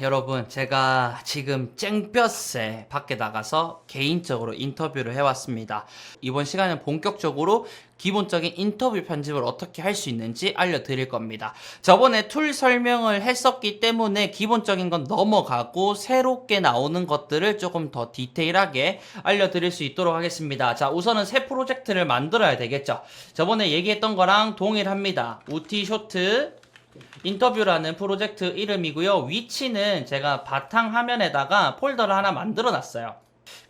여러분, 제가 지금 쨍볕에 밖에 나가서 개인적으로 인터뷰를 해왔습니다. 이번 시간은 본격적으로 기본적인 인터뷰 편집을 어떻게 할 수 있는지 알려드릴 겁니다. 저번에 툴 설명을 했었기 때문에 기본적인 건 넘어가고 새롭게 나오는 것들을 조금 더 디테일하게 알려드릴 수 있도록 하겠습니다. 자, 우선은 새 프로젝트를 만들어야 되겠죠. 저번에 얘기했던 거랑 동일합니다. 우티쇼트 인터뷰라는 프로젝트 이름이고요. 위치는 제가 바탕화면에다가 폴더를 하나 만들어 놨어요.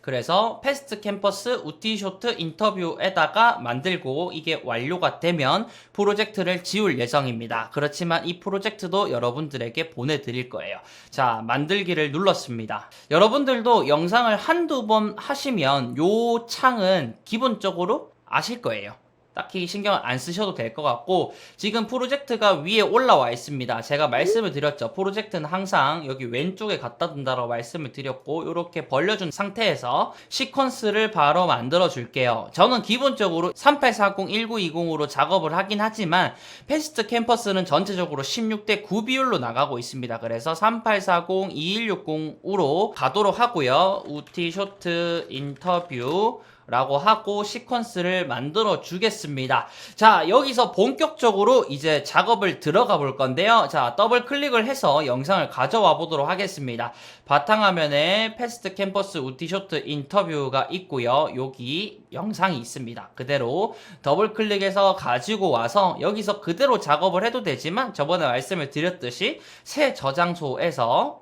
그래서 패스트 캠퍼스 우티쇼트 인터뷰에다가 만들고 이게 완료가 되면 프로젝트를 지울 예정입니다. 그렇지만 이 프로젝트도 여러분들에게 보내드릴 거예요. 자, 만들기를 눌렀습니다. 여러분들도 영상을 한두 번 하시면 요 창은 기본적으로 아실 거예요. 딱히 신경을 안 쓰셔도 될 것 같고, 지금 프로젝트가 위에 올라와 있습니다. 제가 말씀을 드렸죠. 프로젝트는 항상 여기 왼쪽에 갖다 둔다라고 말씀을 드렸고, 이렇게 벌려준 상태에서 시퀀스를 바로 만들어 줄게요. 저는 기본적으로 3840-1920으로 작업을 하긴 하지만 패스트 캠퍼스는 전체적으로 16대 9 비율로 나가고 있습니다. 그래서 3840-2160으로 가도록 하고요. 우티쇼트 인터뷰 라고 하고 시퀀스를 만들어 주겠습니다. 자, 여기서 본격적으로 이제 작업을 들어가 볼 건데요. 자, 더블 클릭을 해서 영상을 가져와 보도록 하겠습니다. 바탕화면에 패스트 캠퍼스 우티쇼트 인터뷰가 있고요. 여기 영상이 있습니다. 그대로 더블 클릭해서 가지고 와서 여기서 그대로 작업을 해도 되지만 저번에 말씀을 드렸듯이 새 저장소에서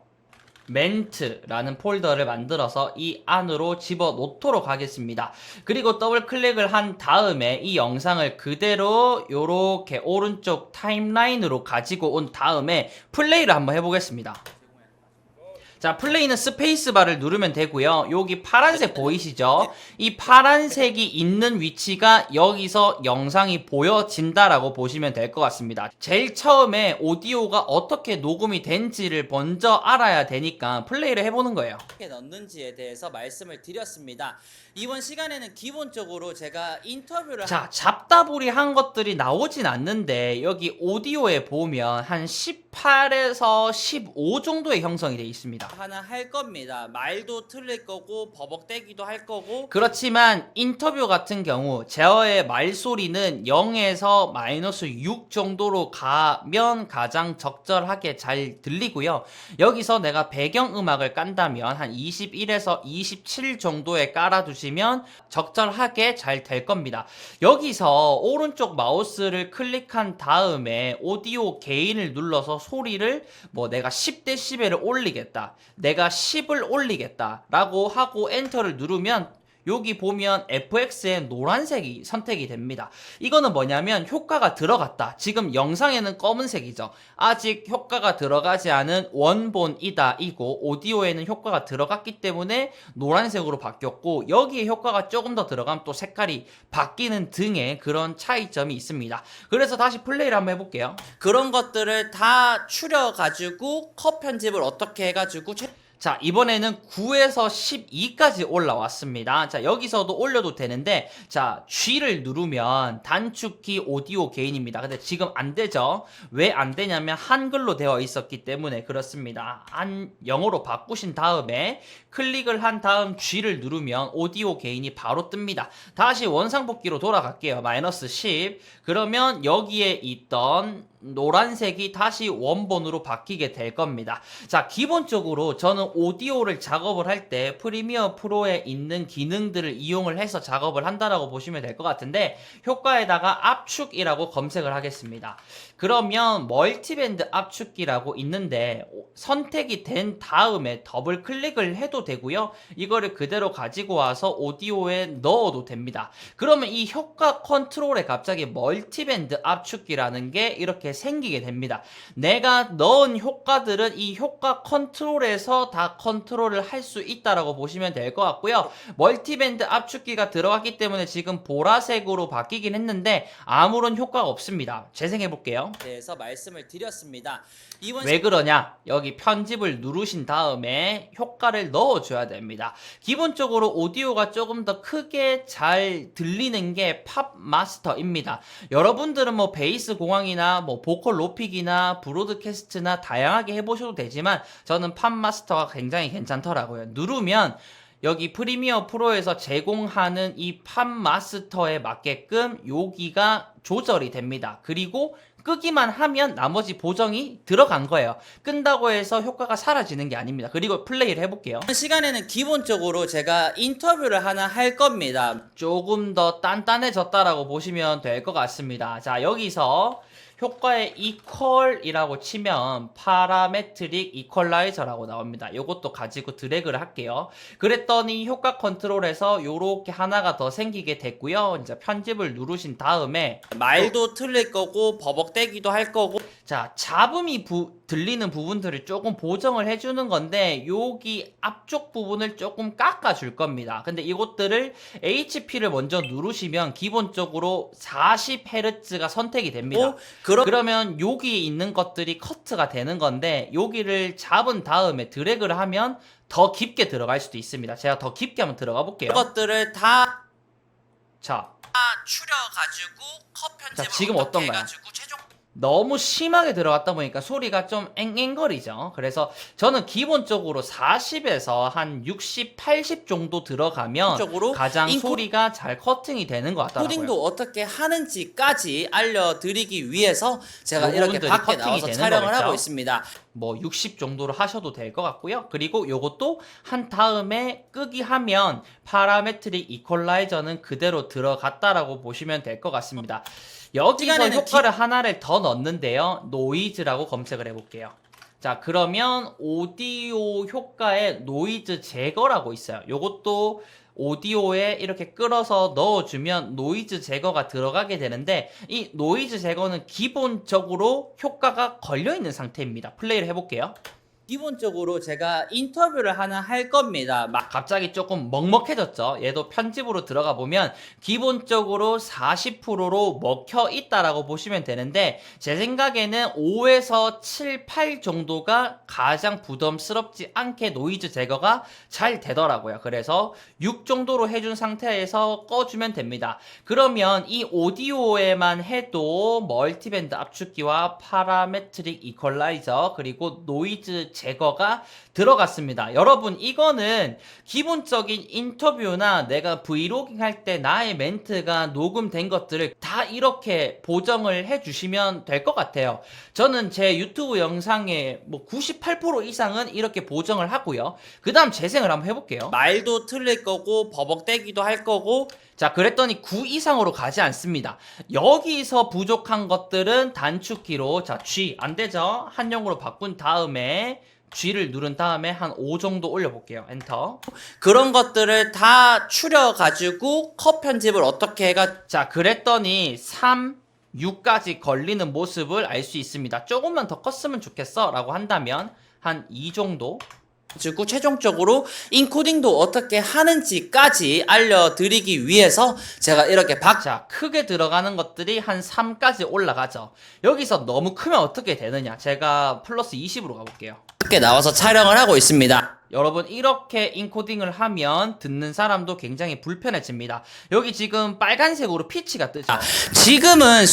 멘트라는 폴더를 만들어서 이 안으로 집어 놓도록 하겠습니다. 그리고 더블 클릭을 한 다음에 이 영상을 그대로 요렇게 오른쪽 타임라인으로 가지고 온 다음에 플레이를 한번 해보겠습니다. 자, 플레이는 스페이스바를 누르면 되고요. 여기 파란색 보이시죠? 이 파란색이 있는 위치가 여기서 영상이 보여진다라고 보시면 될 것 같습니다. 제일 처음에 오디오가 어떻게 녹음이 된지를 먼저 알아야 되니까 플레이를 해보는 거예요. 어떻게 넣는지에 대해서 말씀을 드렸습니다. 이번 시간에는 기본적으로 제가 인터뷰를 잡다부리 한 것들이 나오진 않는데 여기 오디오에 보면 한 18에서 15 정도의 형성이 되어 있습니다. 하나 할 겁니다. 말도 틀릴 거고 버벅대기도 할 거고, 그렇지만 인터뷰 같은 경우 제어의 말소리는 0에서 -6 정도로 가면 가장 적절하게 잘 들리고요. 여기서 내가 배경음악을 깐다면 한 21에서 27 정도에 깔아두시면 적절하게 잘 될 겁니다. 여기서 오른쪽 마우스를 클릭한 다음에 오디오 게인을 눌러서 소리를 내가 10dB를 올리겠다, 내가 10을 올리겠다 라고 하고 엔터를 누르면 여기 보면 FX의 노란색이 선택이 됩니다. 이거는 뭐냐면 효과가 들어갔다. 지금 영상에는 검은색이죠. 아직 효과가 들어가지 않은 원본이다 이고, 오디오에는 효과가 들어갔기 때문에 노란색으로 바뀌었고, 여기에 효과가 조금 더 들어가면 또 색깔이 바뀌는 등의 그런 차이점이 있습니다. 그래서 다시 플레이를 한번 해볼게요. 그런 것들을 다 추려가지고 컷 편집을 어떻게 해가지고 자, 이번에는 9에서 12까지 올라왔습니다. 자, 여기서도 올려도 되는데, 자, G를 누르면 단축키 오디오 게인입니다. 근데 지금 안 되죠? 왜 안 되냐면 한글로 되어 있었기 때문에 그렇습니다. 영어로 바꾸신 다음에 클릭을 한 다음 G를 누르면 오디오 게인이 바로 뜹니다. 다시 원상복귀로 돌아갈게요. -10. 그러면 여기에 있던 노란색이 다시 원본으로 바뀌게 될 겁니다. 자, 기본적으로 저는 오디오를 작업을 할 때 프리미어 프로에 있는 기능들을 이용을 해서 작업을 한다라고 보시면 될 것 같은데, 효과에다가 압축이라고 검색을 하겠습니다. 그러면 멀티밴드 압축기라고 있는데 선택이 된 다음에 더블 클릭을 해도 되고요. 이거를 그대로 가지고 와서 오디오에 넣어도 됩니다. 그러면 이 효과 컨트롤에 갑자기 멀티밴드 압축기라는 게 이렇게 생기게 됩니다. 내가 넣은 효과들은 이 효과 컨트롤에서 다 컨트롤을 할 수 있다라고 보시면 될 것 같고요. 멀티밴드 압축기가 들어갔기 때문에 지금 보라색으로 바뀌긴 했는데 아무런 효과가 없습니다. 재생해 볼게요. 해볼게요. 대해서 말씀을 드렸습니다. 왜 그러냐? 여기 편집을 누르신 다음에 효과를 넣어줘야 됩니다. 기본적으로 오디오가 조금 더 크게 잘 들리는 게 팝 마스터입니다. 여러분들은 뭐 베이스 공항이나 뭐 보컬 높이기나 브로드캐스트나 다양하게 해보셔도 되지만 저는 팝 마스터가 굉장히 괜찮더라고요. 누르면 여기 프리미어 프로에서 제공하는 이 팝 마스터에 맞게끔 여기가 조절이 됩니다. 그리고 끄기만 하면 나머지 보정이 들어간 거예요. 끈다고 해서 효과가 사라지는 게 아닙니다. 그리고 플레이를 해볼게요. 이번 시간에는 기본적으로 제가 인터뷰를 하나 할 겁니다. 조금 더 단단해졌다라고 보시면 될 것 같습니다. 자, 여기서 효과의 이퀄이라고 치면 파라메트릭 이퀄라이저라고 나옵니다. 요것도 가지고 드래그를 할게요. 그랬더니 효과 컨트롤에서 요렇게 하나가 더 생기게 됐고요. 이제 편집을 누르신 다음에 말도 틀릴 거고 버벅대기도 할 거고 자, 잡음이 들리는 부분들을 조금 보정을 해주는 건데 여기 앞쪽 부분을 조금 깎아줄 겁니다. 근데 이것들을 HP를 먼저 누르시면 기본적으로 40Hz가 선택이 됩니다. 그러면 여기 있는 것들이 커트가 되는 건데 여기를 잡은 다음에 드래그를 하면 더 깊게 들어갈 수도 있습니다. 제가 더 깊게 한번 들어가 볼게요. 그것들을 다 추려가지고 컷 편집을 자, 지금 어떤가요? 해가지고 최종 너무 심하게 들어갔다 보니까 소리가 좀 앵앵거리죠. 그래서 저는 기본적으로 40에서 한 60, 80 정도 들어가면 가장 소리가 잘 커팅이 되는 것 같더라고요. 코딩도 어떻게 하는지까지 알려드리기 위해서 제가 이렇게 밖에 나와서 촬영을 하고 있습니다. 뭐 60 정도로 하셔도 될 것 같고요. 그리고 요것도 한 다음에 끄기 하면 파라메트릭 이퀄라이저는 그대로 들어갔다라고 보시면 될 것 같습니다. 여기서 효과를 하나를 더 넣는데요. 노이즈라고 검색을 해볼게요. 자, 그러면 오디오 효과에 노이즈 제거라고 있어요. 요것도 오디오에 이렇게 끌어서 넣어주면 노이즈 제거가 들어가게 되는데 이 노이즈 제거는 기본적으로 효과가 걸려있는 상태입니다. 플레이를 해볼게요. 기본적으로 제가 인터뷰를 하나 할 겁니다. 갑자기 조금 먹먹해졌죠. 얘도 편집으로 들어가 보면 기본적으로 40%로 먹혀 있다라고 보시면 되는데 제 생각에는 5에서 7, 8 정도가 가장 부담스럽지 않게 노이즈 제거가 잘 되더라고요. 그래서 6 정도로 해준 상태에서 꺼주면 됩니다. 그러면 이 오디오에만 해도 멀티밴드 압축기와 파라메트릭 이퀄라이저 그리고 노이즈 제거가 들어갔습니다. 여러분 이거는 기본적인 인터뷰나 내가 브이로깅 할 때 나의 멘트가 녹음된 것들을 다 이렇게 보정을 해주시면 될 것 같아요. 저는 제 유튜브 영상의 뭐 98% 이상은 이렇게 보정을 하고요. 그 다음 재생을 한번 해볼게요. 말도 틀릴 거고 버벅대기도 할 거고 자, 그랬더니 9 이상으로 가지 않습니다. 여기서 부족한 것들은 단축키로 자, G 안되죠? 한영으로 바꾼 다음에 G를 누른 다음에 한 5 정도 올려볼게요. 엔터. 그런 것들을 다 추려가지고 컷 편집을 어떻게 자, 그랬더니 3, 6까지 걸리는 모습을 알 수 있습니다. 조금만 더 컸으면 좋겠어 라고 한다면 한 2 정도 그리고 최종적으로 인코딩도 어떻게 하는지까지 알려드리기 위해서 제가 이렇게 자, 크게 들어가는 것들이 한 3까지 올라가죠. 여기서 너무 크면 어떻게 되느냐. 제가 플러스 20으로 가볼게요. 밖에 나와서 촬영을 하고 있습니다. 여러분 이렇게 인코딩을 하면 듣는 사람도 굉장히 불편해집니다. 여기 지금 빨간색으로 피치가 뜨죠. 지금은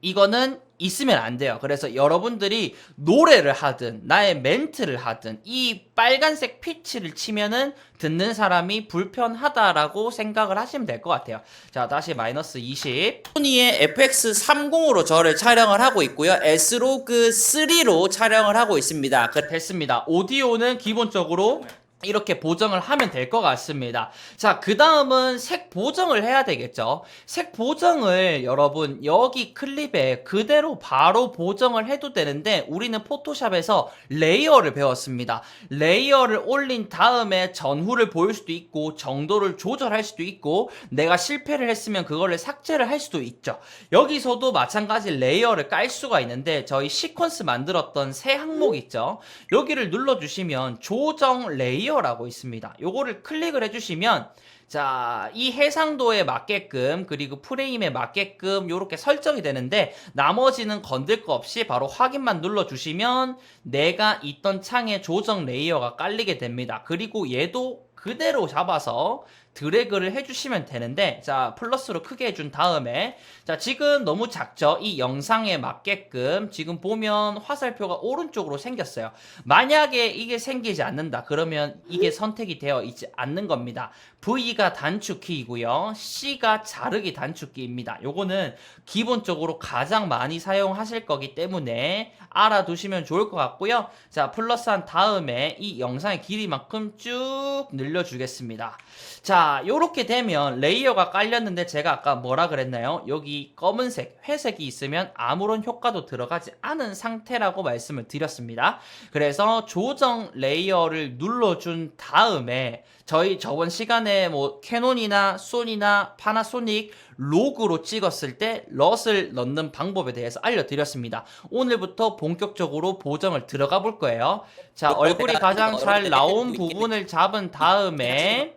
이거는 있으면 안 돼요. 그래서 여러분들이 노래를 하든 나의 멘트를 하든 이 빨간색 피치를 치면은 듣는 사람이 불편하다라고 생각을 하시면 될 것 같아요. 자, 다시 마이너스 20. 소니의 FX30으로 저를 촬영을 하고 있고요. S로그 3로 촬영을 하고 있습니다. 됐습니다. 오디오는 기본적으로 이렇게 보정을 하면 될 것 같습니다. 자, 그 다음은 색 보정을 해야 되겠죠. 색 보정을 여러분 여기 클립에 그대로 바로 보정을 해도 되는데 우리는 포토샵에서 레이어를 배웠습니다. 레이어를 올린 다음에 전후를 보일 수도 있고 정도를 조절할 수도 있고 내가 실패를 했으면 그거를 삭제를 할 수도 있죠. 여기서도 마찬가지 레이어를 깔 수가 있는데 저희 시퀀스 만들었던 새 항목 있죠. 여기를 눌러주시면 조정 레이어 레이어라고 있습니다. 요거를 클릭을 해주시면 자, 이 해상도에 맞게끔 그리고 프레임에 맞게끔 요렇게 설정이 되는데 나머지는 건들 거 없이 바로 확인만 눌러주시면 내가 있던 창에 조정 레이어가 깔리게 됩니다. 그리고 얘도 그대로 잡아서 드래그를 해주시면 되는데 자 플러스로 크게 해준 다음에 자 지금 너무 작죠? 이 영상에 맞게끔 지금 보면 화살표가 오른쪽으로 생겼어요. 만약에 이게 생기지 않는다 그러면 이게 선택이 되어 있지 않는 겁니다. V가 단축키이고요. C가 자르기 단축키입니다. 요거는 기본적으로 가장 많이 사용하실 거기 때문에 알아두시면 좋을 것 같고요. 자 플러스한 다음에 이 영상의 길이만큼 쭉 늘려주겠습니다. 자 요렇게 되면 레이어가 깔렸는데 제가 아까 뭐라 그랬나요? 여기 검은색, 회색이 있으면 아무런 효과도 들어가지 않은 상태라고 말씀을 드렸습니다. 그래서 조정 레이어를 눌러준 다음에 저희 저번 시간에 뭐 캐논이나 소니나 파나소닉 로그로 찍었을 때 럿을 넣는 방법에 대해서 알려드렸습니다. 오늘부터 본격적으로 보정을 들어가 볼 거예요. 자 얼굴이 가장 잘 나온 부분을 잡은 다음에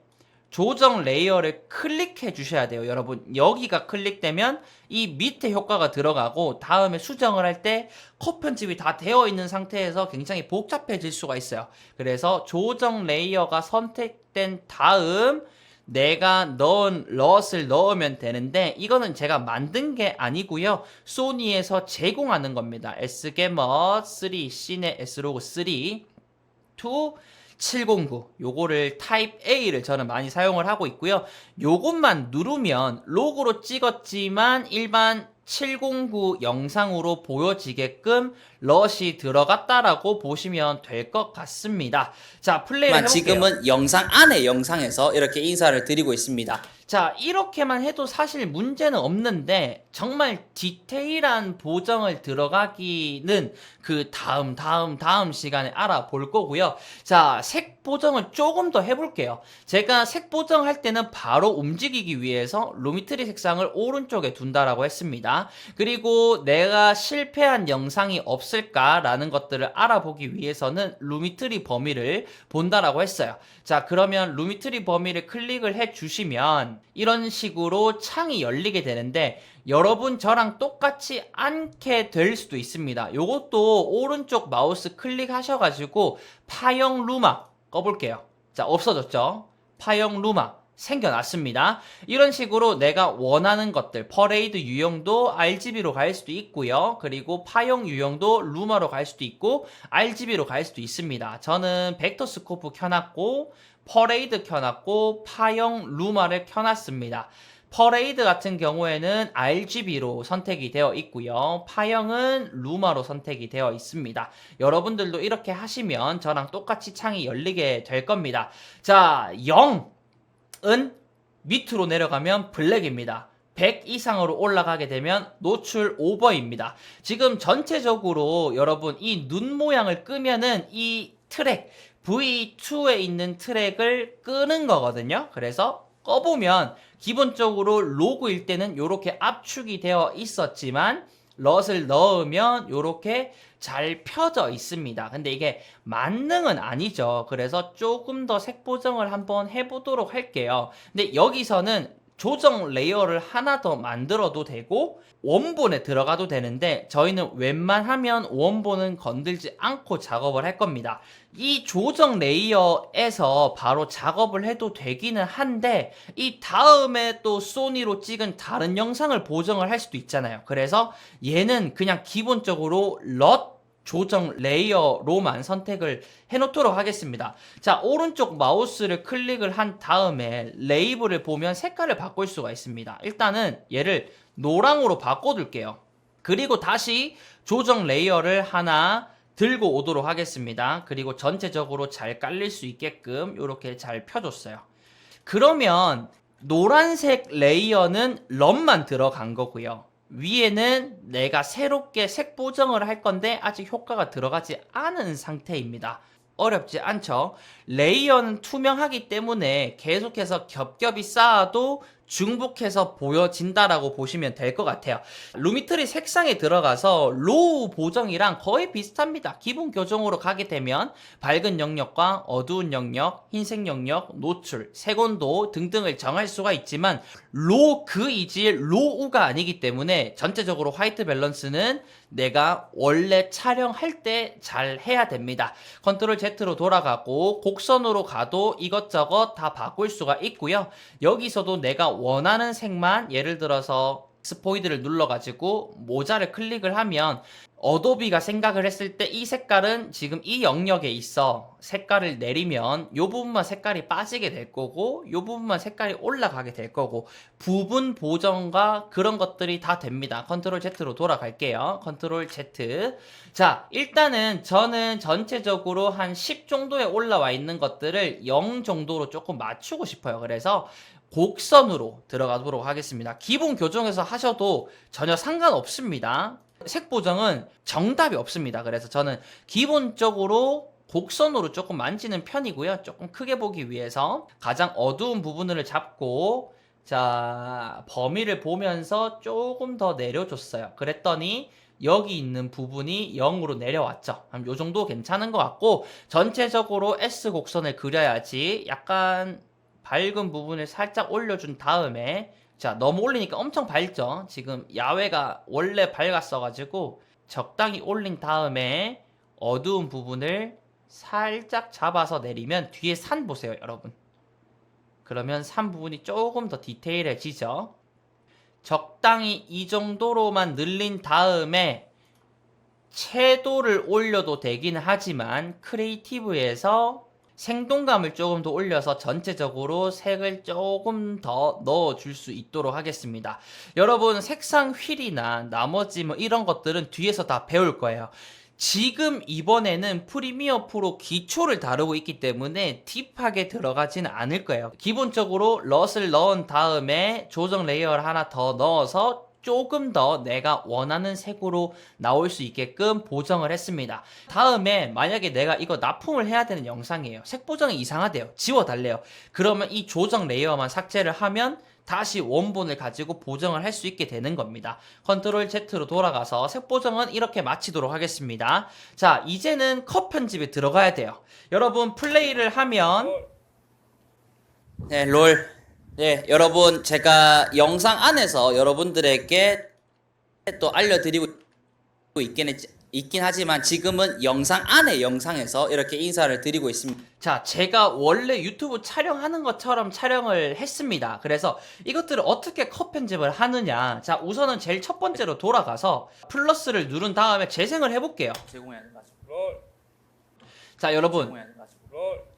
조정 레이어를 클릭해 주셔야 돼요. 여러분 여기가 클릭되면 이 밑에 효과가 들어가고 다음에 수정을 할 때 컷 편집이 다 되어 있는 상태에서 굉장히 복잡해질 수가 있어요. 그래서 조정 레이어가 선택된 다음 내가 넣은 럿을 넣으면 되는데 이거는 제가 만든 게 아니고요. 소니에서 제공하는 겁니다. S게머 3 시네 S로그 3 2 709 요거를 타입 A를 저는 많이 사용을 하고 있고요. 요것만 누르면 로그로 찍었지만 일반 709 영상으로 보여지게끔 럿이 들어갔다라고 보시면 될 것 같습니다. 자 플레이를 해볼게요. 지금은 영상 안에 영상에서 이렇게 인사를 드리고 있습니다. 자 이렇게만 해도 사실 문제는 없는데 정말 디테일한 보정을 들어가기는 그 다음 시간에 알아볼 거고요. 자 색 보정을 조금 더 해볼게요. 제가 색 보정할 때는 바로 움직이기 위해서 루미트리 색상을 오른쪽에 둔다라고 했습니다. 그리고 내가 실패한 영상이 없을까라는 것들을 알아보기 위해서는 루미트리 범위를 본다라고 했어요. 자 그러면 루미트리 범위를 클릭을 해주시면 이런 식으로 창이 열리게 되는데 여러분 저랑 똑같이 않게 될 수도 있습니다. 요것도 오른쪽 마우스 클릭하셔가지고 파형 루마 꺼볼게요. 자 없어졌죠? 파형 루마 생겨났습니다. 이런 식으로 내가 원하는 것들 퍼레이드 유형도 RGB로 갈 수도 있고요. 그리고 파형 유형도 루마로 갈 수도 있고 RGB로 갈 수도 있습니다. 저는 벡터 스코프 켜놨고 퍼레이드 켜놨고 파형 루마를 켜놨습니다. 퍼레이드 같은 경우에는 RGB로 선택이 되어 있고요. 파형은 루마로 선택이 되어 있습니다. 여러분들도 이렇게 하시면 저랑 똑같이 창이 열리게 될 겁니다. 자 0은 밑으로 내려가면 블랙입니다. 100 이상으로 올라가게 되면 노출 오버입니다. 지금 전체적으로 여러분 이 눈 모양을 끄면은 이 트랙 V2에 있는 트랙을 끄는 거거든요. 그래서 꺼보면 기본적으로 로그일 때는 이렇게 압축이 되어 있었지만 럿을 넣으면 이렇게 잘 펴져 있습니다. 근데 이게 만능은 아니죠. 그래서 조금 더 색 보정을 한번 해보도록 할게요. 근데 여기서는 조정 레이어를 하나 더 만들어도 되고 원본에 들어가도 되는데 저희는 웬만하면 원본은 건들지 않고 작업을 할 겁니다. 이 조정 레이어에서 바로 작업을 해도 되기는 한데 이 다음에 또 소니로 찍은 다른 영상을 보정을 할 수도 있잖아요. 그래서 얘는 그냥 기본적으로 럿 조정 레이어로만 선택을 해놓도록 하겠습니다. 자 오른쪽 마우스를 클릭을 한 다음에 레이블을 보면 색깔을 바꿀 수가 있습니다. 일단은 얘를 노랑으로 바꿔둘게요. 그리고 다시 조정 레이어를 하나 들고 오도록 하겠습니다. 그리고 전체적으로 잘 깔릴 수 있게끔 이렇게 잘 펴줬어요. 그러면 노란색 레이어는 럼만 들어간 거고요. 위에는 내가 새롭게 색 보정을 할 건데 아직 효과가 들어가지 않은 상태입니다. 어렵지 않죠? 레이어는 투명하기 때문에 계속해서 겹겹이 쌓아도 중복해서 보여진다라고 보시면 될 것 같아요. 루미트리 색상에 들어가서 로우 보정이랑 거의 비슷합니다. 기본 교정으로 가게 되면 밝은 영역과 어두운 영역, 흰색 영역, 노출, 색온도 등등을 정할 수가 있지만 로 그 이질 로우가 아니기 때문에 전체적으로 화이트 밸런스는 내가 원래 촬영할 때 잘 해야 됩니다. 컨트롤 Z로 돌아가고 곡선으로 가도 이것저것 다 바꿀 수가 있고요. 여기서도 내가 원하는 색만 예를 들어서 스포이드를 눌러가지고 모자를 클릭을 하면 어도비가 생각을 했을 때 이 색깔은 지금 이 영역에 있어. 색깔을 내리면 요 부분만 색깔이 빠지게 될 거고 요 부분만 색깔이 올라가게 될 거고 부분 보정과 그런 것들이 다 됩니다. 컨트롤 Z로 돌아갈게요. 컨트롤 Z. 자, 일단은 저는 전체적으로 한 10 정도에 올라와 있는 것들을 0 정도로 조금 맞추고 싶어요. 그래서 곡선으로 들어가도록 하겠습니다. 기본 교정에서 하셔도 전혀 상관없습니다. 색 보정은 정답이 없습니다. 그래서 저는 기본적으로 곡선으로 조금 만지는 편이고요. 조금 크게 보기 위해서 가장 어두운 부분을 잡고 자, 범위를 보면서 조금 더 내려줬어요. 그랬더니 여기 있는 부분이 0으로 내려왔죠. 요 정도 괜찮은 것 같고 전체적으로 S 곡선을 그려야지 약간 밝은 부분을 살짝 올려준 다음에 자, 너무 올리니까 엄청 밝죠? 지금 야외가 원래 밝았어가지고 적당히 올린 다음에 어두운 부분을 살짝 잡아서 내리면 뒤에 산 보세요, 여러분. 그러면 산 부분이 조금 더 디테일해지죠? 적당히 이 정도로만 늘린 다음에 채도를 올려도 되긴 하지만 크리에이티브에서 생동감을 조금 더 올려서 전체적으로 색을 조금 더 넣어줄 수 있도록 하겠습니다. 여러분 색상 휠이나 나머지 뭐 이런 것들은 뒤에서 다 배울 거예요. 지금 이번에는 프리미어 프로 기초를 다루고 있기 때문에 딥하게 들어가지는 않을 거예요. 기본적으로 럿을 넣은 다음에 조정 레이어를 하나 더 넣어서 조금 더 내가 원하는 색으로 나올 수 있게끔 보정을 했습니다. 다음에 만약에 내가 이거 납품을 해야 되는 영상이에요. 색 보정이 이상하대요. 지워달래요. 그러면 이 조정 레이어만 삭제를 하면 다시 원본을 가지고 보정을 할 수 있게 되는 겁니다. 컨트롤 Z로 돌아가서 색 보정은 이렇게 마치도록 하겠습니다. 자, 이제는 컷 편집에 들어가야 돼요. 여러분 플레이를 하면 네, 롤. 네, 여러분 제가 영상 안에서 여러분들에게 또 알려드리고 있긴 하지만 지금은 영상 안에 영상에서 이렇게 인사를 드리고 있습니다. 자, 제가 원래 유튜브 촬영하는 것처럼 촬영을 했습니다. 그래서 이것들을 어떻게 컷 편집을 하느냐. 자, 우선은 제일 첫 번째로 돌아가서 플러스를 누른 다음에 재생을 해볼게요. 자, 여러분.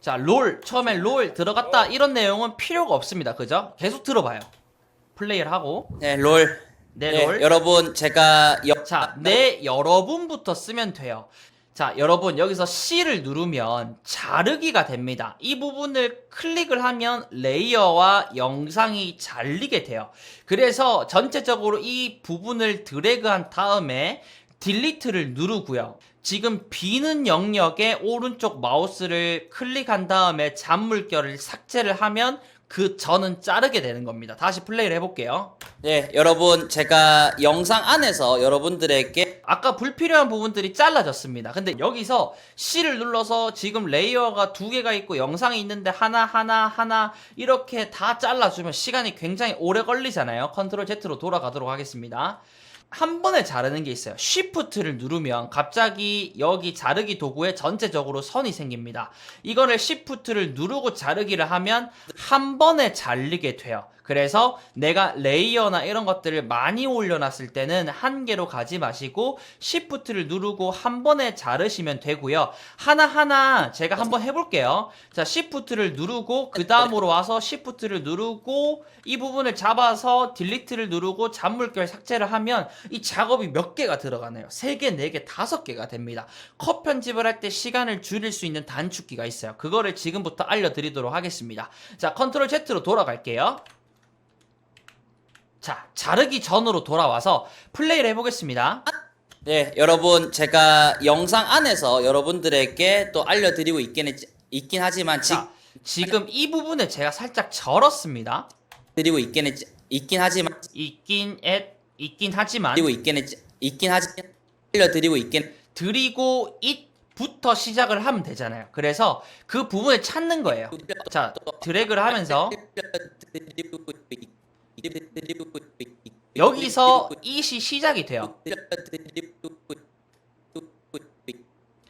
자, 롤. 처음에 롤 들어갔다 이런 내용은 필요가 없습니다. 그죠? 계속 들어봐요. 플레이를 하고. 네, 롤. 네, 롤. 여러분 제가 자, 네, 여러분부터 쓰면 돼요. 자, 여러분 여기서 C를 누르면 자르기가 됩니다. 이 부분을 클릭을 하면 레이어와 영상이 잘리게 돼요. 그래서 전체적으로 이 부분을 드래그한 다음에 딜리트를 누르고요. 지금 비는 영역에 오른쪽 마우스를 클릭한 다음에 잔물결을 삭제를 하면 그 전은 자르게 되는 겁니다. 다시 플레이를 해볼게요. 네, 여러분 제가 영상 안에서 여러분들에게 아까 불필요한 부분들이 잘라졌습니다. 근데 여기서 C를 눌러서 지금 레이어가 두 개가 있고 영상이 있는데 하나 이렇게 다 잘라주면 시간이 굉장히 오래 걸리잖아요. 컨트롤 Z로 돌아가도록 하겠습니다. 한 번에 자르는 게 있어요. Shift를 누르면 갑자기 여기 자르기 도구에 전체적으로 선이 생깁니다. 이거를 Shift를 누르고 자르기를 하면 한 번에 잘리게 돼요. 그래서 내가 레이어나 이런 것들을 많이 올려놨을 때는 한 개로 가지 마시고 Shift를 누르고 한 번에 자르시면 되고요. 하나하나 제가 한번 해볼게요. 자, Shift를 누르고 그 다음으로 와서 Shift를 누르고 이 부분을 잡아서 딜리트를 누르고 잔물결 삭제를 하면 이 작업이 몇 개가 들어가나요? 3개, 4개, 5개가 됩니다. 컷 편집을 할 때 시간을 줄일 수 있는 단축키가 있어요. 그거를 지금부터 알려드리도록 하겠습니다. 자, 컨트롤 Z로 돌아갈게요. 자, 자르기 전으로 돌아와서 플레이를 해보겠습니다. 네, 여러분 제가 영상 안에서 여러분들에게 또 알려드리고 있긴 하지만 자, 지금 이 부분에 제가 살짝 절었습니다. 드리고 있긴 하지만 있긴 하지만 드리고 있긴 하지만 알려드리고 있긴 드리고 it부터 시작을 하면 되잖아요. 그래서 그 부분을 찾는 거예요. 자, 드래그를 하면서 여기서 it이 시작이 돼요.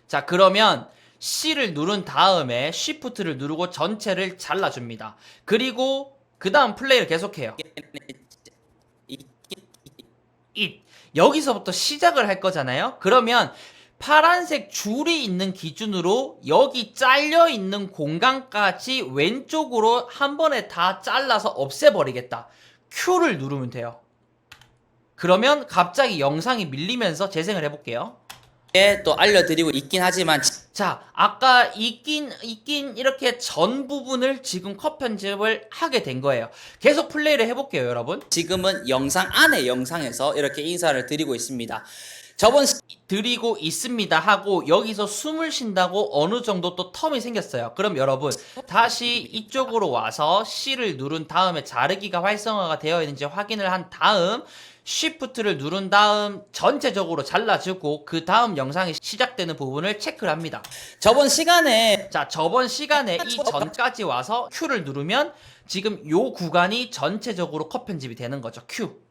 자, 그러면 C를 누른 다음에 Shift를 누르고 전체를 잘라줍니다. 그리고 그 다음 플레이를 계속해요. it. 여기서부터 시작을 할 거잖아요. 그러면 파란색 줄이 있는 기준으로 여기 잘려 있는 공간까지 왼쪽으로 한 번에 다 잘라서 없애버리겠다. Q를 누르면 돼요. 그러면 갑자기 영상이 밀리면서 재생을 해볼게요. 또 알려드리고 있긴 하지만 자, 아까 있긴 이렇게 전 부분을 지금 컷 편집을 하게 된 거예요. 계속 플레이를 해볼게요, 여러분. 지금은 영상 안에 영상에서 이렇게 인사를 드리고 있습니다. 저번 드리고 있습니다 하고 여기서 숨을 쉰다고 어느 정도 또 텀이 생겼어요. 그럼 여러분 다시 이쪽으로 와서 C를 누른 다음에 자르기가 활성화가 되어 있는지 확인을 한 다음 Shift를 누른 다음 전체적으로 잘라주고 그 다음 영상이 시작되는 부분을 체크를 합니다. 저번 시간에 저번 시간에 이 전까지 와서 Q를 누르면 지금 요 구간이 전체적으로 컷 편집이 되는 거죠. Q.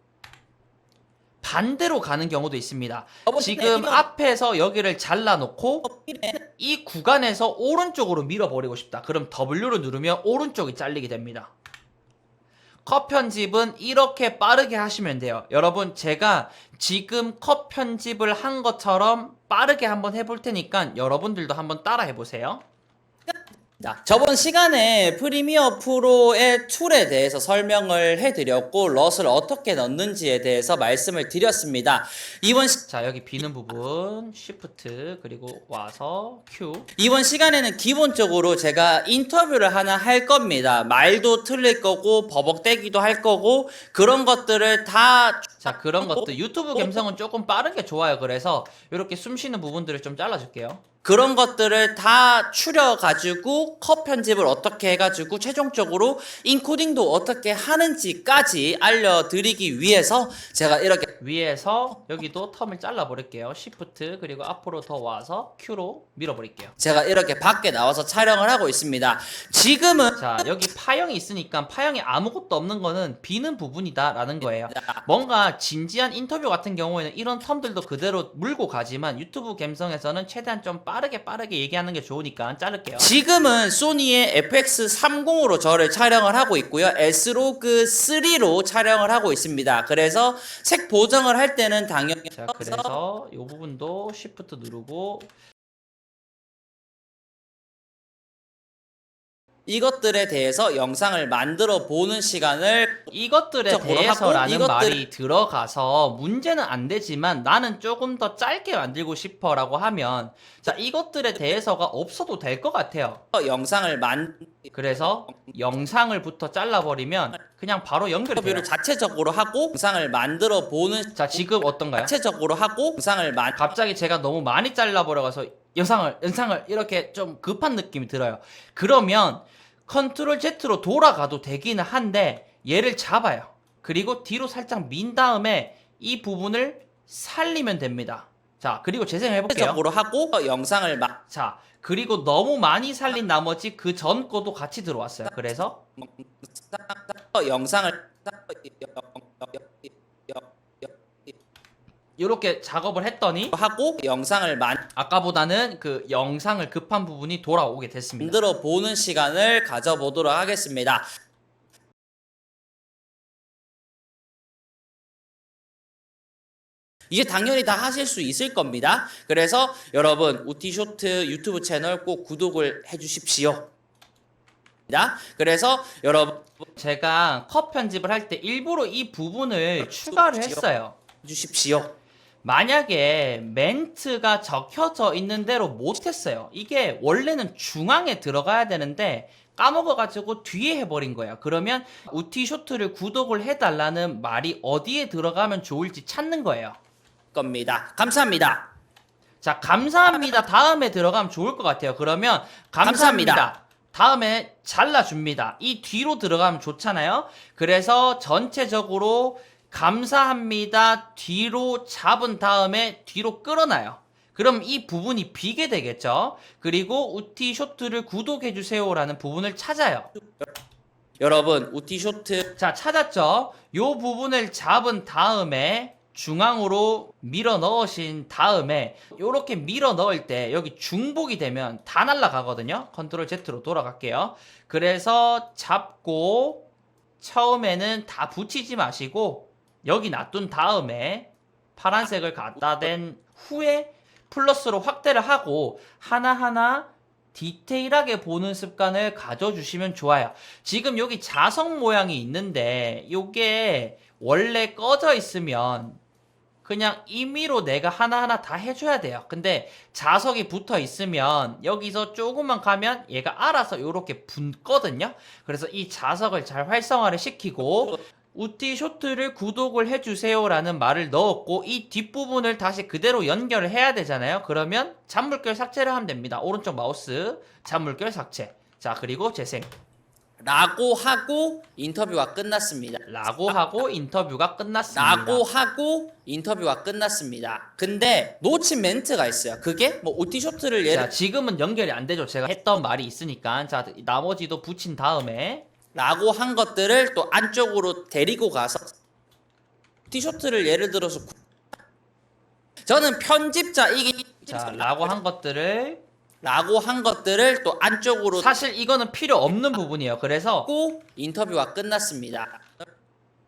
반대로 가는 경우도 있습니다. 지금 앞에서 여기를 잘라놓고 이 구간에서 오른쪽으로 밀어버리고 싶다. 그럼 W를 누르면 오른쪽이 잘리게 됩니다. 컷 편집은 이렇게 빠르게 하시면 돼요. 여러분 제가 지금 컷 편집을 한 것처럼 빠르게 한번 해볼 테니까 여러분들도 한번 따라 해보세요. 저번 시간에 프리미어 프로의 툴에 대해서 설명을 해드렸고 럿을 어떻게 넣는지에 대해서 말씀을 드렸습니다. 자, 여기 비는 부분 Shift 그리고 와서 Q. 이번 시간에는 기본적으로 제가 인터뷰를 하나 할 겁니다. 말도 틀릴 거고 버벅대기도 할 거고 그런 것들을 다 자, 그런 것들 유튜브 감성은 조금 빠른 게 좋아요. 그래서 이렇게 숨 쉬는 부분들을 좀 잘라줄게요. 그런 것들을 다 추려가지고 컷 편집을 어떻게 해가지고 최종적으로 인코딩도 어떻게 하는지까지 알려드리기 위해서 제가 이렇게 위에서 여기도 텀을 잘라버릴게요. Shift 그리고 앞으로 더 와서 Q로 밀어버릴게요. 제가 이렇게 밖에 나와서 촬영을 하고 있습니다. 지금은 자, 여기 파형이 있으니까 파형이 아무것도 없는 거는 비는 부분이다 라는 거예요. 뭔가 진지한 인터뷰 같은 경우에는 이런 텀들도 그대로 물고 가지만 유튜브 감성에서는 최대한 좀 빠르게 얘기하는 게 좋으니까 자를게요. 지금은 소니의 FX30으로 저를 촬영을 하고 있고요. S로그 3로 촬영을 하고 있습니다. 그래서 색 보정을 할 때는 당연히 자, 그래서 이 부분도 Shift 누르고 이것들에 대해서 영상을 만들어 보는 시간을 이것들에 대해서라는 말이 들어가서 문제는 안 되지만 나는 조금 더 짧게 만들고 싶어 라고 하면 자, 이것들에 대해서가 없어도 될 것 같아요. 그래서 영상을부터 잘라버리면 그냥 바로 연결이 돼요. 인터뷰를 자체적으로 하고 영상을 만들어 보는 자, 지금 어떤가요? 자체적으로 하고 갑자기 제가 너무 많이 잘라버려가서 영상을 이렇게 좀 급한 느낌이 들어요. 그러면 컨트롤 Z로 돌아가도 되기는 한데 얘를 잡아요. 그리고 뒤로 살짝 민 다음에 이 부분을 살리면 됩니다. 자, 그리고 재생해볼게요. 자체적으로 하고 자, 그리고 너무 많이 살린 나머지 그 전 거도 같이 들어왔어요. 그래서 이렇게 작업을 했더니 하고 아까보다는 그 영상을 급한 부분이 돌아오게 됐습니다. 만들어 보는 시간을 가져보도록 하겠습니다. 이제 당연히 다 하실 수 있을 겁니다. 그래서 여러분 우티쇼트 유튜브 채널 꼭 구독을 해주십시오. 그래서 여러분 제가 컷 편집을 할 때 일부러 이 부분을 추가를 했어요. 해주십시오. 만약에 멘트가 적혀져 있는 대로 못했어요. 이게 원래는 중앙에 들어가야 되는데 까먹어가지고 뒤에 해버린 거예요. 그러면 우티쇼트를 구독을 해달라는 말이 어디에 들어가면 좋을지 찾는 거예요. 겁니다. 감사합니다. 자, 감사합니다. 다음에 들어가면 좋을 것 같아요. 그러면 감사합니다. 다음에 잘라줍니다. 이 뒤로 들어가면 좋잖아요. 그래서 전체적으로 감사합니다 뒤로 잡은 다음에 뒤로 끌어놔요. 그럼 이 부분이 비게 되겠죠. 그리고 우티 쇼트를 구독해주세요라는 부분을 찾아요. 여러분 우티 쇼트 자, 찾았죠? 요 부분을 잡은 다음에 중앙으로 밀어 넣으신 다음에 요렇게 밀어 넣을 때 여기 중복이 되면 다 날아가거든요. 컨트롤 Z로 돌아갈게요. 그래서 잡고 처음에는 다 붙이지 마시고 여기 놔둔 다음에 파란색을 갖다 댄 후에 플러스로 확대를 하고 하나하나 디테일하게 보는 습관을 가져주시면 좋아요. 지금 여기 자석 모양이 있는데 요게 원래 꺼져 있으면 그냥 임의로 내가 하나하나 다 해줘야 돼요. 근데 자석이 붙어 있으면 여기서 조금만 가면 얘가 알아서 이렇게 붙거든요. 그래서 이 자석을 잘 활성화를 시키고 우티 쇼트를 구독을 해주세요 라는 말을 넣었고 이 뒷부분을 다시 그대로 연결을 해야 되잖아요. 그러면 잔물결 삭제를 하면 됩니다. 오른쪽 마우스 잔물결 삭제. 자, 그리고 재생 라고 하고 인터뷰가 끝났습니다. 라고 하고 인터뷰가 끝났습니다. 라고 하고 인터뷰가 끝났습니다. 근데 놓친 멘트가 있어요. 그게 뭐 우티 쇼트를 자, 지금은 연결이 안 되죠. 제가 했던 말이 있으니까. 자, 나머지도 붙인 다음에 라고 한 것들을 또 안쪽으로 데리고 가서 티셔츠를 예를 들어서 저는 편집자 이게 자, 라고 한 것들을 라고 한 것들을 또 안쪽으로 사실 이거는 필요 없는 부분이에요. 그래서 꼭 인터뷰가 끝났습니다.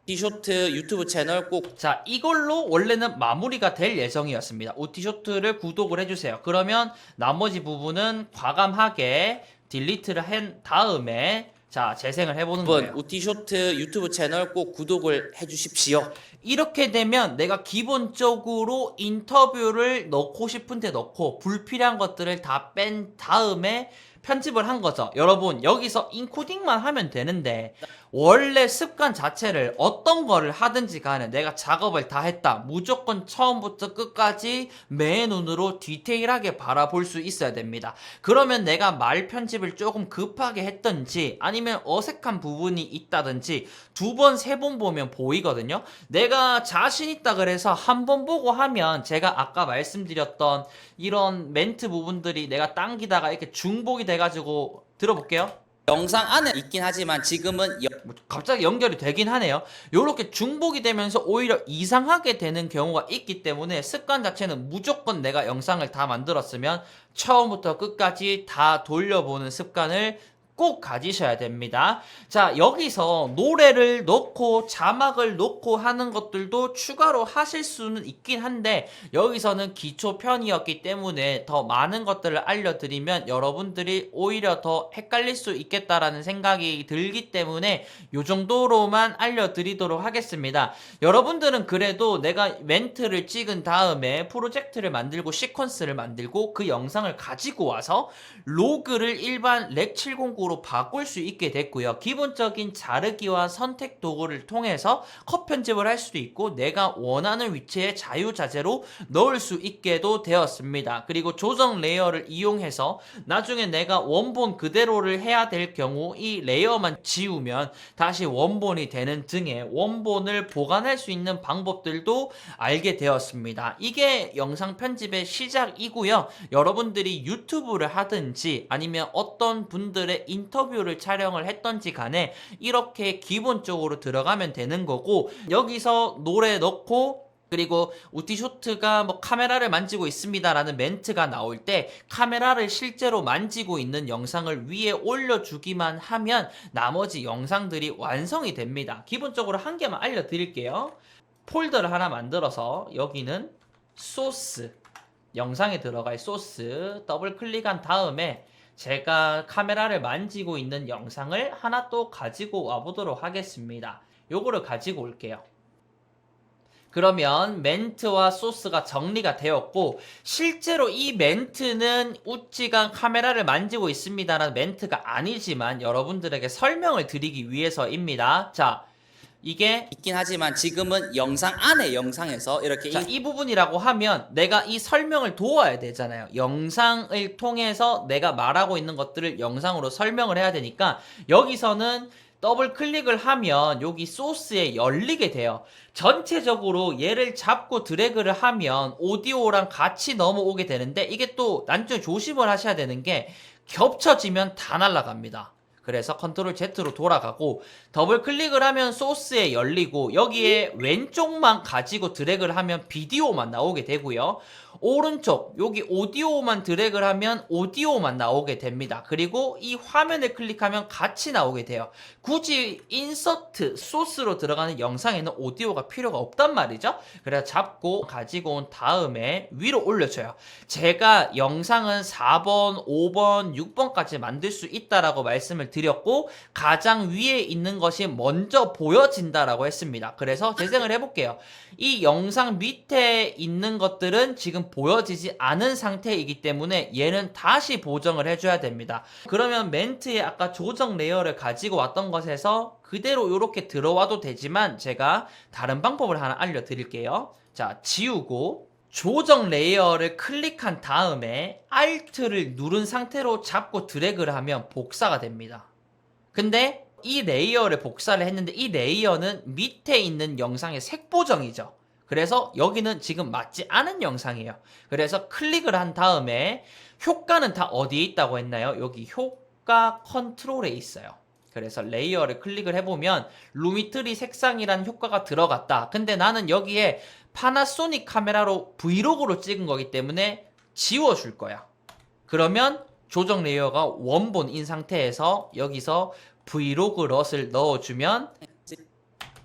티쇼트 유튜브 채널 꼭 자, 이걸로 원래는 마무리가 될 예정이었습니다. 우티쇼트를 구독을 해주세요. 그러면 나머지 부분은 과감하게 딜리트를 한 다음에 자, 재생을 해보는 거예요. 우티쇼트 유튜브 채널 꼭 구독을 해주십시오. 이렇게 되면 내가 기본적으로 인터뷰를 넣고 싶은데 넣고 불필요한 것들을 다 뺀 다음에 편집을 한 거죠. 여러분, 여기서 인코딩만 하면 되는데 원래 습관 자체를 어떤 거를 하든지 간에 내가 작업을 다 했다. 무조건 처음부터 끝까지 매 눈으로 디테일하게 바라볼 수 있어야 됩니다. 그러면 내가 말 편집을 조금 급하게 했든지 아니면 어색한 부분이 있다든지 두 번, 세 번 보면 보이거든요. 내가 자신 있다 그래서 한 번 보고 하면 제가 아까 말씀드렸던 이런 멘트 부분들이 내가 당기다가 이렇게 중복이 돼가지고 들어볼게요. 영상 안에 있긴 하지만 지금은 뭐 갑자기 연결이 되긴 하네요. 요렇게 중복이 되면서 오히려 이상하게 되는 경우가 있기 때문에 습관 자체는 무조건 내가 영상을 다 만들었으면 처음부터 끝까지 다 돌려보는 습관을 꼭 가지셔야 됩니다. 자, 여기서 노래를 넣고 자막을 넣고 하는 것들도 추가로 하실 수는 있긴 한데 여기서는 기초 편이었기 때문에 더 많은 것들을 알려드리면 여러분들이 오히려 더 헷갈릴 수 있겠다라는 생각이 들기 때문에 요 정도로만 알려드리도록 하겠습니다. 여러분들은 그래도 내가 멘트를 찍은 다음에 프로젝트를 만들고 시퀀스를 만들고 그 영상을 가지고 와서 로그를 일반 렉 709 로 바꿀 수 있게 됐고요. 기본적인 자르기와 선택 도구를 통해서 컷 편집을 할 수도 있고 내가 원하는 위치에 자유자재로 넣을 수 있게도 되었습니다. 그리고 조정 레이어를 이용해서 나중에 내가 원본 그대로를 해야 될 경우 이 레이어만 지우면 다시 원본이 되는 등의 원본을 보관할 수 있는 방법들도 알게 되었습니다. 이게 영상 편집의 시작이고요. 여러분들이 유튜브를 하든지 아니면 어떤 분들의 인터뷰를 촬영을 했던지 간에 이렇게 기본적으로 들어가면 되는 거고 여기서 노래 넣고 그리고 우티쇼트가 뭐 카메라를 만지고 있습니다라는 멘트가 나올 때 카메라를 실제로 만지고 있는 영상을 위에 올려주기만 하면 나머지 영상들이 완성이 됩니다. 기본적으로 한 개만 알려드릴게요. 폴더를 하나 만들어서 여기는 소스 영상에 들어갈 소스 더블 클릭한 다음에 제가 카메라를 만지고 있는 영상을 하나 또 가지고 와보도록 하겠습니다. 요거를 가지고 올게요. 그러면 멘트와 소스가 정리가 되었고 실제로 이 멘트는 우찌가 카메라를 만지고 있습니다라는 멘트가 아니지만 여러분들에게 설명을 드리기 위해서입니다. 자, 이게 있긴 하지만 지금은 영상 안에 영상에서 이렇게 자, 이 부분이라고 하면 내가 이 설명을 도와야 되잖아요. 영상을 통해서 내가 말하고 있는 것들을 영상으로 설명을 해야 되니까 여기서는 더블 클릭을 하면 여기 소스에 열리게 돼요. 전체적으로 얘를 잡고 드래그를 하면 오디오랑 같이 넘어오게 되는데 이게 또 나중에 조심을 하셔야 되는 게 겹쳐지면 다 날아갑니다. 그래서 컨트롤 Z로 돌아가고 더블 클릭을 하면 소스에 열리고 여기에 왼쪽만 가지고 드래그를 하면 비디오만 나오게 되고요. 오른쪽 여기 오디오만 드래그를 하면 오디오만 나오게 됩니다. 그리고 이 화면을 클릭하면 같이 나오게 돼요. 굳이 인서트 소스로 들어가는 영상에는 오디오가 필요가 없단 말이죠. 그래서 잡고 가지고 온 다음에 위로 올려줘요. 제가 영상은 4번, 5번, 6번까지 만들 수 있다라고 말씀을 드렸고 가장 위에 있는 것이 먼저 보여진다라고 했습니다. 그래서 재생을 해볼게요. 이 영상 밑에 있는 것들은 지금 보여지지 않은 상태이기 때문에 얘는 다시 보정을 해줘야 됩니다. 그러면 멘트에 아까 조정 레이어를 가지고 왔던 것에서 그대로 이렇게 들어와도 되지만 제가 다른 방법을 하나 알려드릴게요. 자, 지우고 조정 레이어를 클릭한 다음에 Alt를 누른 상태로 잡고 드래그를 하면 복사가 됩니다. 근데 이 레이어를 복사를 했는데 이 레이어는 밑에 있는 영상의 색 보정이죠. 그래서 여기는 지금 맞지 않은 영상이에요. 그래서 클릭을 한 다음에 효과는 다 어디에 있다고 했나요? 여기 효과 컨트롤에 있어요. 그래서 레이어를 클릭을 해보면 루미트리 색상이라는 효과가 들어갔다. 근데 나는 여기에 파나소닉 카메라로 브이로그로 찍은 거기 때문에 지워줄 거야. 그러면 조정 레이어가 원본인 상태에서 여기서 브이로그 럿을 넣어주면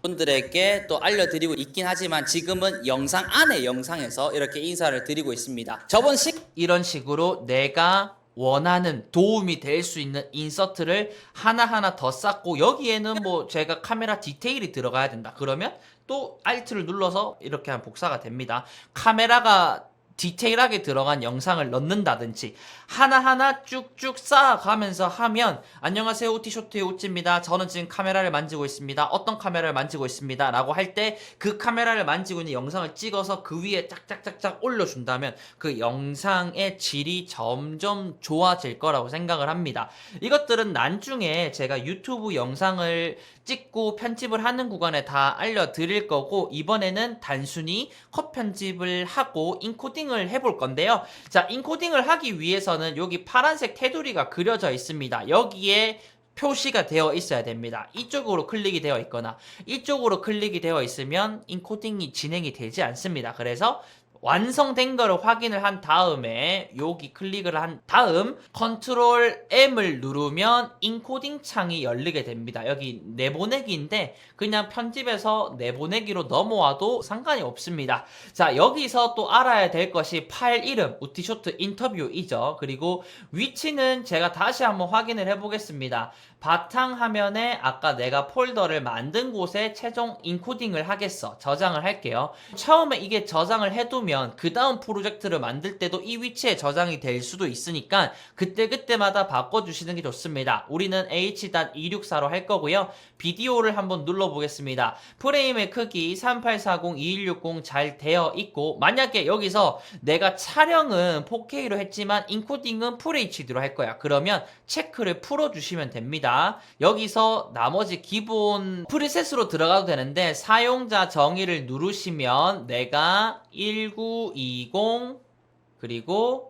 분들에게 또 알려드리고 있긴 하지만 지금은 영상 안에 영상에서 이렇게 인사를 드리고 있습니다. 저번 이런 식으로 내가 원하는 도움이 될 수 있는 인서트를 하나하나 더 쌓고 여기에는 뭐 제가 카메라 디테일이 들어가야 된다. 그러면 또 Alt를 눌러서 이렇게 하면 복사가 됩니다. 카메라가 디테일하게 들어간 영상을 넣는다든지 하나하나 쭉쭉 쌓아가면서 하면 안녕하세요 우티쇼트의 우찌입니다. 저는 지금 카메라를 만지고 있습니다. 어떤 카메라를 만지고 있습니다. 라고 할 때 그 카메라를 만지고 있는 영상을 찍어서 그 위에 짝짝짝짝 올려준다면 그 영상의 질이 점점 좋아질 거라고 생각을 합니다. 이것들은 나중에 제가 유튜브 영상을 찍고 편집을 하는 구간에 다 알려드릴 거고 이번에는 단순히 컷 편집을 하고 인코딩을 해볼 건데요. 자, 인코딩을 하기 위해서는 여기 파란색 테두리가 그려져 있습니다. 여기에 표시가 되어 있어야 됩니다. 이쪽으로 클릭이 되어 있거나 이쪽으로 클릭이 되어 있으면 인코딩이 진행이 되지 않습니다. 그래서 완성된 거를 확인을 한 다음에 여기 클릭을 한 다음 컨트롤 M을 누르면 인코딩 창이 열리게 됩니다. 여기 내보내기인데 그냥 편집해서 내보내기로 넘어와도 상관이 없습니다. 자, 여기서 또 알아야 될 것이 파일 이름 우티쇼트 인터뷰이죠. 그리고 위치는 제가 다시 한번 확인을 해보겠습니다. 바탕화면에 아까 내가 폴더를 만든 곳에 최종 인코딩을 하겠어. 저장을 할게요. 처음에 이게 저장을 해두면 그 다음 프로젝트를 만들 때도 이 위치에 저장이 될 수도 있으니까 그때그때마다 바꿔주시는 게 좋습니다. 우리는 H.264로 할 거고요. 비디오를 한번 눌러보겠습니다. 프레임의 크기 3840, 2160 잘 되어 있고 만약에 여기서 내가 촬영은 4K로 했지만 인코딩은 FHD로 할 거야. 그러면 체크를 풀어주시면 됩니다. 여기서 나머지 기본 프리셋으로 들어가도 되는데 사용자 정의를 누르시면 내가 1920 그리고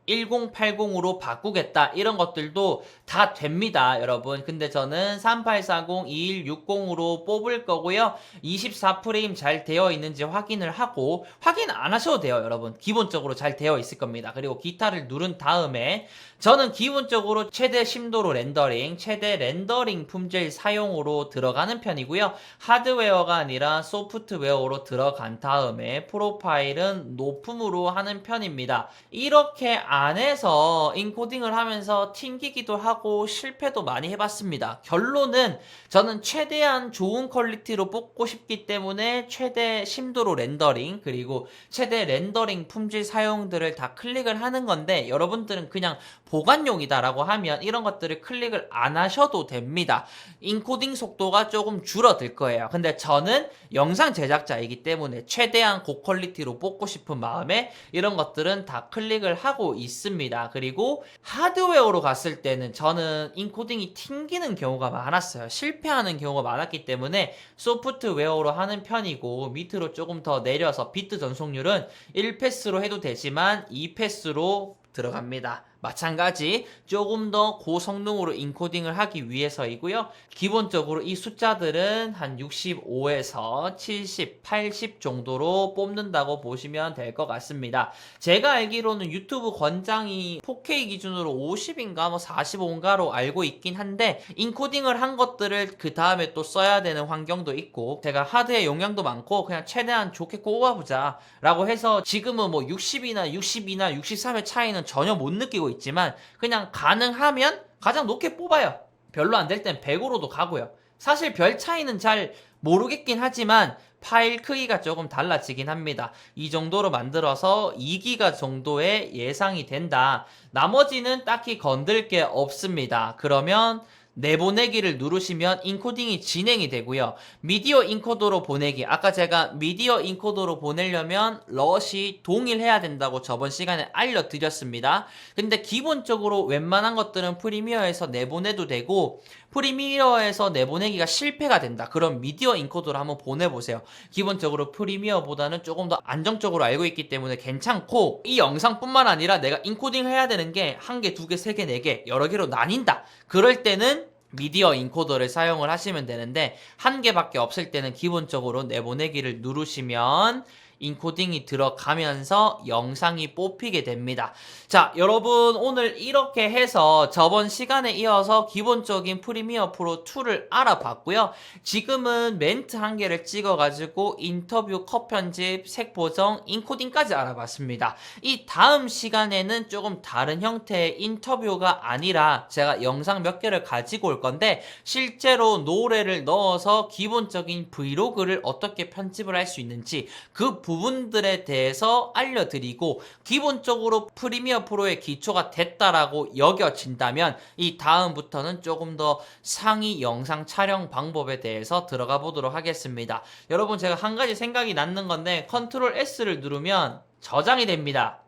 1080으로 바꾸겠다 이런 것들도 다 됩니다 여러분. 근데 저는 3840, 2160으로 뽑을 거고요. 24프레임 잘 되어 있는지 확인을 하고 확인 안 하셔도 돼요 여러분. 기본적으로 잘 되어 있을 겁니다. 그리고 기타를 누른 다음에 저는 기본적으로 최대 심도로 렌더링, 최대 렌더링 품질 사용으로 들어가는 편이고요. 하드웨어가 아니라 소프트웨어로 들어간 다음에 프로파일은 높음으로 하는 편입니다. 이렇게 안 해서 인코딩을 하면서 튕기기도 하고 실패도 많이 해봤습니다. 결론은 저는 최대한 좋은 퀄리티로 뽑고 싶기 때문에 최대 심도로 렌더링 그리고 최대 렌더링 품질 사용들을 다 클릭을 하는 건데 여러분들은 그냥 보관용이다라고 하면 이런 것들을 클릭을 안 하셔도 됩니다. 인코딩 속도가 조금 줄어들 거예요. 근데 저는 영상 제작자이기 때문에 최대한 고퀄리티로 뽑고 싶은 마음에 이런 것들은 다 클릭을 하고 있습니다. 그리고 하드웨어로 갔을 때는 저는 인코딩이 튕기는 경우가 많았어요. 실패하는 경우가 많았기 때문에 소프트웨어로 하는 편이고, 밑으로 조금 더 내려서 비트 전속률은 1패스로 해도 되지만 2패스로 들어갑니다. 마찬가지 조금 더 고성능으로 인코딩을 하기 위해서이고요. 기본적으로 이 숫자들은 한 65에서 70, 80 정도로 뽑는다고 보시면 될 것 같습니다. 제가 알기로는 유튜브 권장이 4K 기준으로 50인가 뭐 45인가로 알고 있긴 한데, 인코딩을 한 것들을 그 다음에 또 써야 되는 환경도 있고, 제가 하드의 용량도 많고 그냥 최대한 좋게 꼽아보자 라고 해서 지금은 뭐 60이나 62나 63의 차이는 전혀 못 느끼고 있지만, 그냥 가능하면 가장 높게 뽑아요. 별로 안 될 땐 100으로도 가고요. 사실 별 차이는 잘 모르겠긴 하지만 파일 크기가 조금 달라지긴 합니다. 이 정도로 만들어서 2기가 정도의 예상이 된다. 나머지는 딱히 건들 게 없습니다. 그러면 내보내기를 누르시면 인코딩이 진행이 되고요. 미디어 인코더로 보내기. 아까 제가 미디어 인코더로 보내려면 럿이 동일해야 된다고 저번 시간에 알려드렸습니다. 근데 기본적으로 웬만한 것들은 프리미어에서 내보내도 되고, 프리미어에서 내보내기가 실패가 된다. 그럼 미디어 인코더로 한번 보내보세요. 기본적으로 프리미어보다는 조금 더 안정적으로 알고 있기 때문에 괜찮고, 이 영상뿐만 아니라 내가 인코딩을 해야 되는 게 1개, 2개, 3개, 4개 여러 개로 나뉜다. 그럴 때는 미디어 인코더를 사용을 하시면 되는데, 1개밖에 없을 때는 기본적으로 내보내기를 누르시면 인코딩이 들어가면서 영상이 뽑히게 됩니다. 자, 여러분 오늘 이렇게 해서 저번 시간에 이어서 기본적인 프리미어 프로 2를 알아봤고요. 지금은 멘트 1개를 찍어가지고 인터뷰, 컷 편집, 색 보정, 인코딩까지 알아봤습니다. 이 다음 시간에는 조금 다른 형태의 인터뷰가 아니라 제가 영상 몇 개를 가지고 올 건데, 실제로 노래를 넣어서 기본적인 브이로그를 어떻게 편집을 할 수 있는지 그 부분들에 대해서 알려드리고, 기본적으로 프리미어 프로의 기초가 됐다라고 여겨진다면 이 다음부터는 조금 더 상위 영상 촬영 방법에 대해서 들어가 보도록 하겠습니다. 여러분, 제가 한 가지 생각이 났는 건데, 컨트롤 S를 누르면 저장이 됩니다.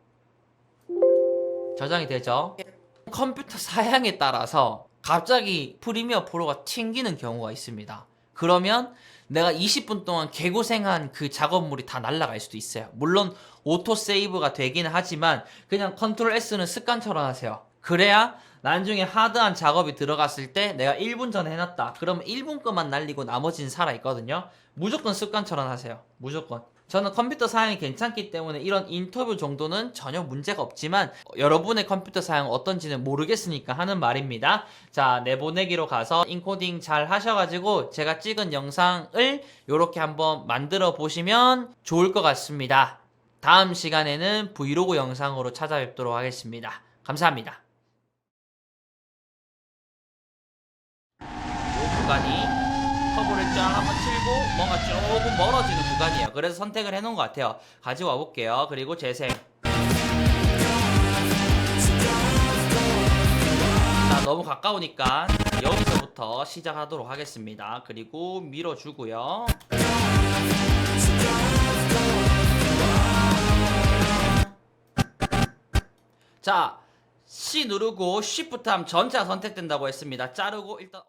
저장이 되죠? 컴퓨터 사양에 따라서 갑자기 프리미어 프로가 튕기는 경우가 있습니다. 그러면 내가 20분 동안 개고생한 그 작업물이 다 날아갈 수도 있어요. 물론 오토 세이브가 되기는 하지만 그냥 컨트롤 S는 습관처럼 하세요. 그래야 나중에 하드한 작업이 들어갔을 때 내가 1분 전에 해놨다. 그러면 1분 것만 날리고 나머지는 살아있거든요. 무조건 습관처럼 하세요. 무조건. 저는 컴퓨터 사양이 괜찮기 때문에 이런 인터뷰 정도는 전혀 문제가 없지만, 여러분의 컴퓨터 사양 어떤지는 모르겠으니까 하는 말입니다. 자, 내보내기로 가서 인코딩 잘 하셔가지고 제가 찍은 영상을 이렇게 한번 만들어 보시면 좋을 것 같습니다. 다음 시간에는 브이로그 영상으로 찾아뵙도록 하겠습니다. 감사합니다. 이 구간이 커브를 쫙 한번 치고 뭔가 조금 멀어지는 구간이에요. 그래서 선택을 해놓은 것 같아요. 가지고 와볼게요. 그리고 재생. 자, 너무 가까우니까 여기서부터 시작하도록 하겠습니다. 그리고 밀어주고요. 자, C 누르고 Shift 하면 전체가 선택된다고 했습니다. 자르고 일단